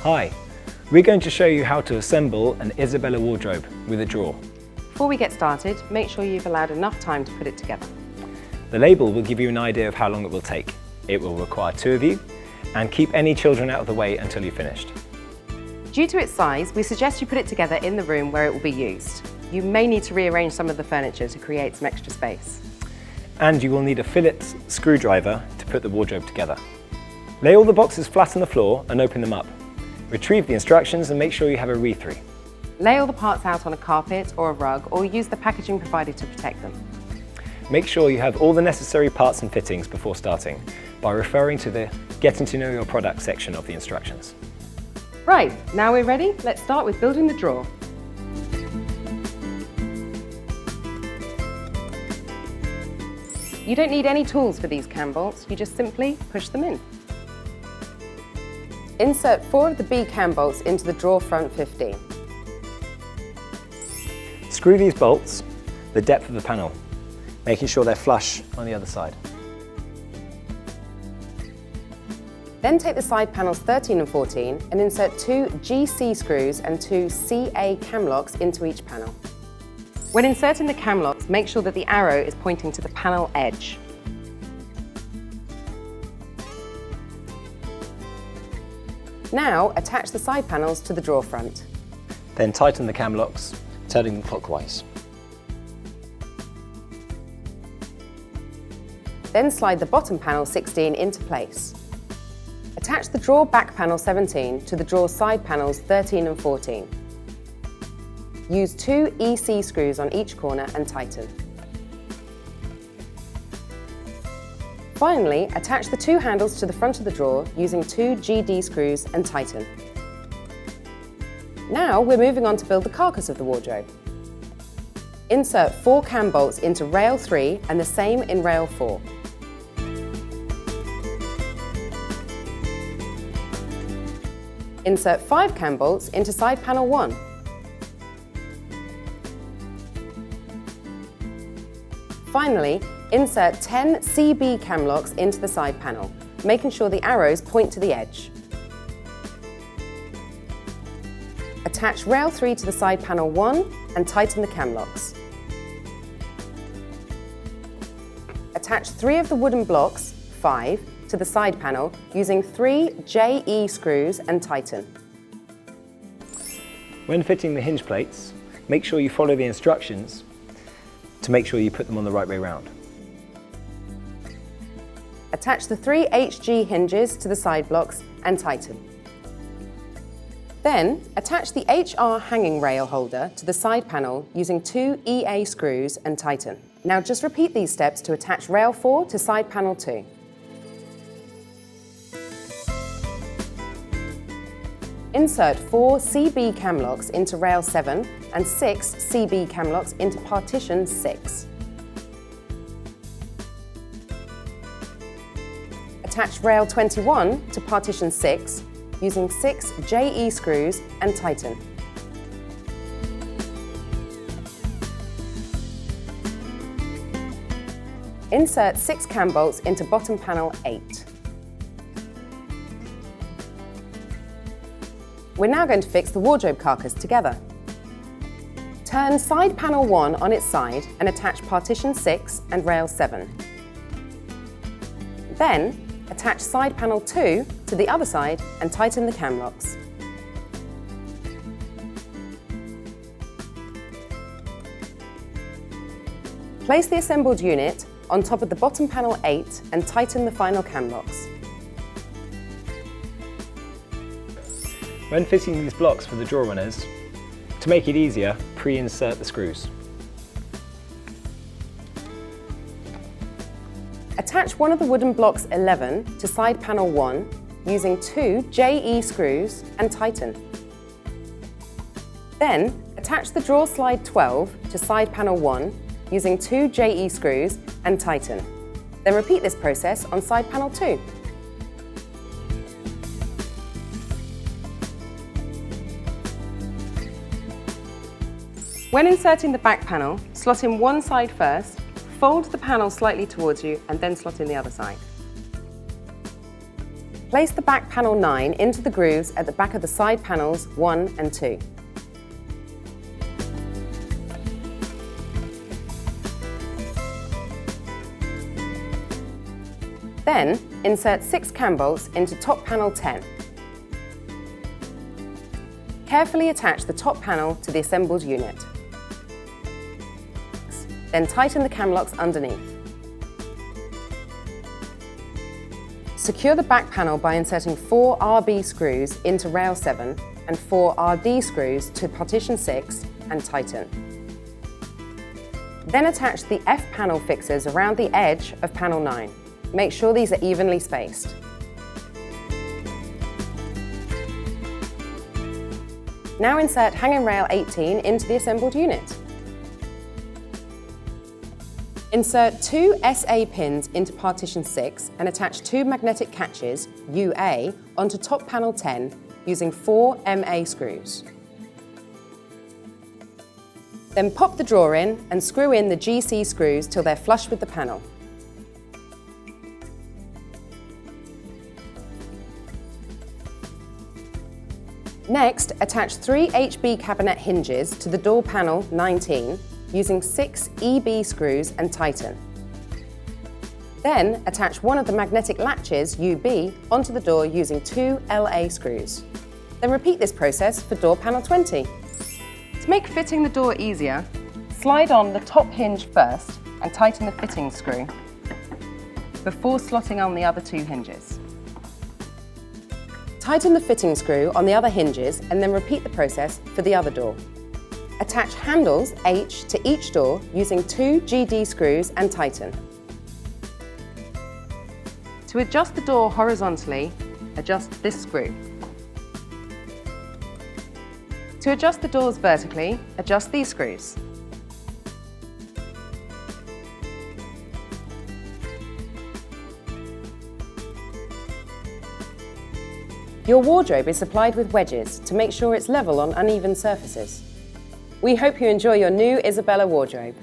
Hi, we're going to show you how to assemble an Isabella wardrobe with a drawer. Before we get started, make sure you've allowed enough time to put it together. The label will give you an idea of how long it will take. It will require 2 of you, and keep any children out of the way until you've finished. Due to its size, we suggest you put it together in the room where it will be used. You may need to rearrange some of the furniture to create some extra space. And you will need a Phillips screwdriver to put the wardrobe together. Lay all the boxes flat on the floor and open them up. Retrieve the instructions and make sure you have a read-through. Lay all the parts out on a carpet or a rug, or use the packaging provided to protect them. Make sure you have all the necessary parts and fittings before starting by referring to the Getting to Know Your Product section of the instructions. Right, now we're ready. Let's start with building the drawer. You don't need any tools for these cam bolts, you just simply push them in. Insert 4 of the B cam bolts into the drawer front 15. Screw these bolts the depth of the panel, making sure they're flush on the other side. Then take the side panels 13 and 14 and insert 2 GC screws and 2 CA cam locks into each panel. When inserting the cam locks, make sure that the arrow is pointing to the panel edge. Now attach the side panels to the drawer front. Then tighten the cam locks, turning them clockwise. Then slide the bottom panel 16 into place. Attach the drawer back panel 17 to the drawer side panels 13 and 14. Use 2 EC screws on each corner and tighten. Finally, attach the 2 handles to the front of the drawer using 2 GD screws and tighten. Now we're moving on to build the carcass of the wardrobe. Insert 4 cam bolts into rail 3 and the same in rail 4. Insert 5 cam bolts into side panel 1. Finally, insert 10 CB cam locks into the side panel, making sure the arrows point to the edge. Attach rail 3 to the side panel 1 and tighten the cam locks. Attach 3 of the wooden blocks, 5, to the side panel using 3 JE screws and tighten. When fitting the hinge plates, make sure you follow the instructions to make sure you put them on the right way round. Attach the 3 HG hinges to the side blocks and tighten. Then, attach the HR hanging rail holder to the side panel using 2 EA screws and tighten. Now just repeat these steps to attach rail 4 to side panel 2. Insert 4 CB cam locks into rail 7 and 6 CB cam locks into partition 6. Attach rail 21 to partition 6 using 6 JE screws and tighten. Insert 6 cam bolts into bottom panel 8. We're now going to fix the wardrobe carcass together. Turn side panel 1 on its side and attach partition 6 and rail 7. Then, attach side panel 2 to the other side and tighten the cam locks. Place the assembled unit on top of the bottom panel 8 and tighten the final cam locks. When fitting these blocks for the drawer runners, to make it easier, pre-insert the screws. Attach one of the wooden blocks 11 to side panel 1 using 2 JE screws and tighten. Then, attach the drawer slide 12 to side panel 1 using 2 JE screws and tighten. Then repeat this process on side panel 2. When inserting the back panel, slot in one side first, fold the panel slightly towards you and then slot in the other side. Place the back panel 9 into the grooves at the back of the side panels 1 and 2. Then, insert 6 cam bolts into top panel 10. Carefully attach the top panel to the assembled unit. Then tighten the cam locks underneath. Secure the back panel by inserting 4 RB screws into rail 7 and 4 RD screws to partition 6 and tighten. Then attach the F panel fixers around the edge of panel 9. Make sure these are evenly spaced. Now insert hanging rail 18 into the assembled unit. Insert 2 SA pins into partition 6 and attach 2 magnetic catches, UA, onto top panel 10 using 4 MA screws. Then pop the drawer in and screw in the GC screws till they're flush with the panel. Next, attach 3 HB cabinet hinges to the door panel 19 using 6 EB screws and tighten. Then attach one of the magnetic latches, UB, onto the door using 2 LA screws. Then repeat this process for door panel 20. To make fitting the door easier, slide on the top hinge first and tighten the fitting screw before slotting on the other 2 hinges. Tighten the fitting screw on the other hinges and then repeat the process for the other door. Attach handles H to each door using 2 GD screws and tighten. To adjust the door horizontally, adjust this screw. To adjust the doors vertically, adjust these screws. Your wardrobe is supplied with wedges to make sure it's level on uneven surfaces. We hope you enjoy your new Isabella wardrobe.